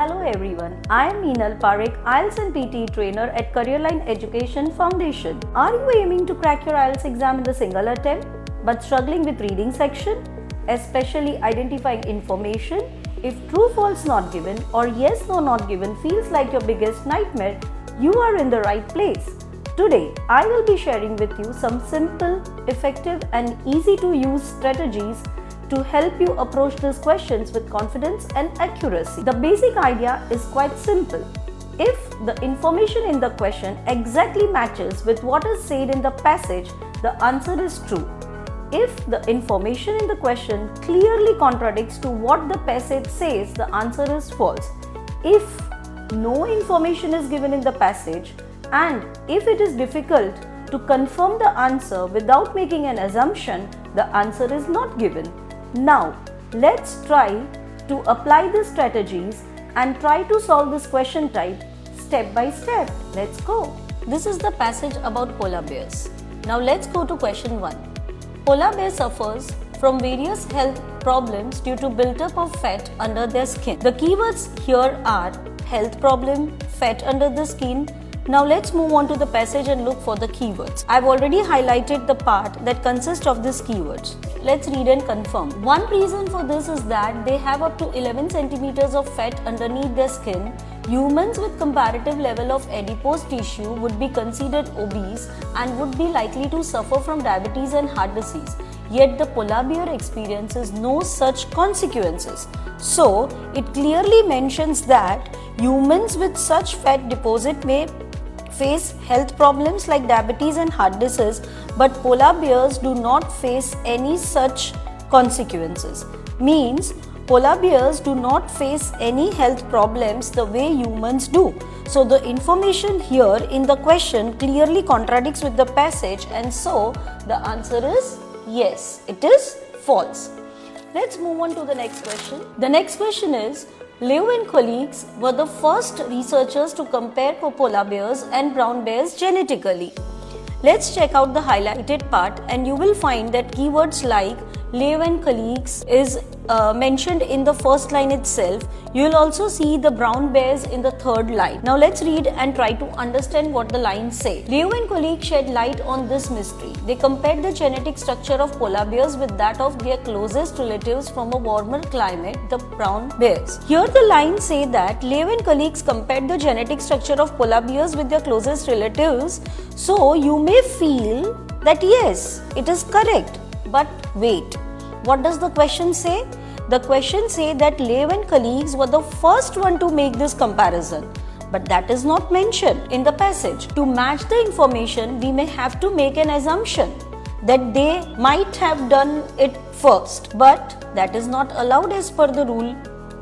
Hello everyone, I am Meenal Parekh, IELTS and PT trainer at Careerline Education Foundation. Are you aiming to crack your IELTS exam in a single attempt but struggling with reading section, especially identifying information? If true false not given or yes no not given feels like your biggest nightmare, you are in the right place. Today, I will be sharing with you some simple, effective and easy to use strategies to help you approach these questions with confidence and accuracy. The basic idea is quite simple. If the information in the question exactly matches with what is said in the passage, the answer is true. If the information in the question clearly contradicts to what the passage says, the answer is false. If no information is given in the passage, and if it is difficult to confirm the answer without making an assumption, the answer is not given. Now, let's try to apply these strategies and try to solve this question type step by step. Let's go. This is the passage about polar bears. Now let's go to question 1. Polar bear suffers from various health problems due to build-up of fat under their skin. The keywords here are health problem, fat under the skin. Now let's move on to the passage and look for the keywords. I've already highlighted the part that consists of these keywords. Let's read and confirm. One reason for this is that they have up to 11 centimeters of fat underneath their skin. Humans with comparative level of adipose tissue would be considered obese and would be likely to suffer from diabetes and heart disease. Yet the polar bear experiences no such consequences. So it clearly mentions that humans with such fat deposit may face health problems like diabetes and heart disease, but polar bears do not face any such consequences. Means polar bears do not face any health problems the way humans do. So the information here in the question clearly contradicts with the passage, and so the answer is yes, it is false. Let's move on to the next question. The next question is, Liu and colleagues were the first researchers to compare polar bears and brown bears genetically. Let's check out the highlighted part and you will find that keywords like Liu and colleagues is mentioned in the first line itself. You will also see the brown bears in the third line. Now let's read and try to understand what the lines say. Liu and colleagues shed light on this mystery. They compared the genetic structure of polar bears with that of their closest relatives from a warmer climate, the brown bears. Here the lines say that Liu and colleagues compared the genetic structure of polar bears with their closest relatives. So you may feel that yes, it is correct. But wait, what does the question say? The question says that Liu and colleagues were the first one to make this comparison. But that is not mentioned in the passage. To match the information, we may have to make an assumption that they might have done it first. But that is not allowed as per the rule,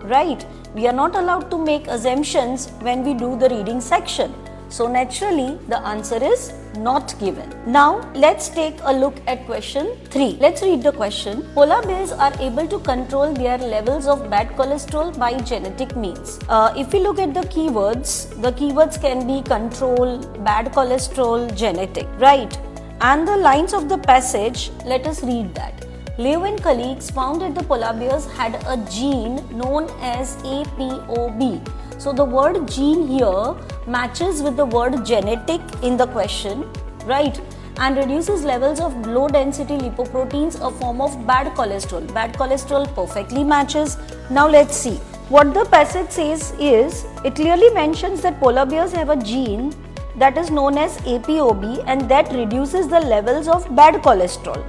right? We are not allowed to make assumptions when we do the reading section. So naturally, the answer is not given. Now, let's take a look at question 3. Let's read the question. Polar bears are able to control their levels of bad cholesterol by genetic means. If we look at the keywords can be control, bad cholesterol, genetic, right? And the lines of the passage, let us read that. Liu and colleagues found that the polar bears had a gene known as APOB. So the word gene here matches with the word genetic in the question, right? And reduces levels of low density lipoproteins, a form of bad cholesterol. Bad cholesterol perfectly matches. Now let's see. What the passage says is, it clearly mentions that polar bears have a gene that is known as APOB and that reduces the levels of bad cholesterol.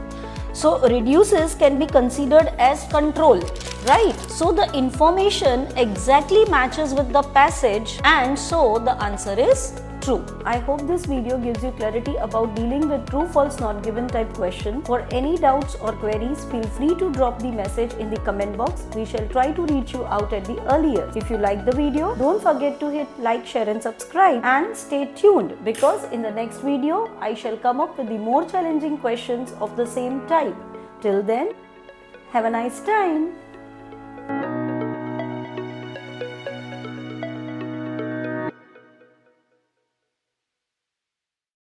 So reduces can be considered as control, right? So the information exactly matches with the passage, and so the answer is true. I hope this video gives you clarity about dealing with true false not given type question. For any doubts or queries, feel free to drop the message in the comment box. We shall try to reach you out at the earliest. If you like the video, don't forget to hit like, share and subscribe, and stay tuned because in the next video, I shall come up with the more challenging questions of the same type. Till then, have a nice time.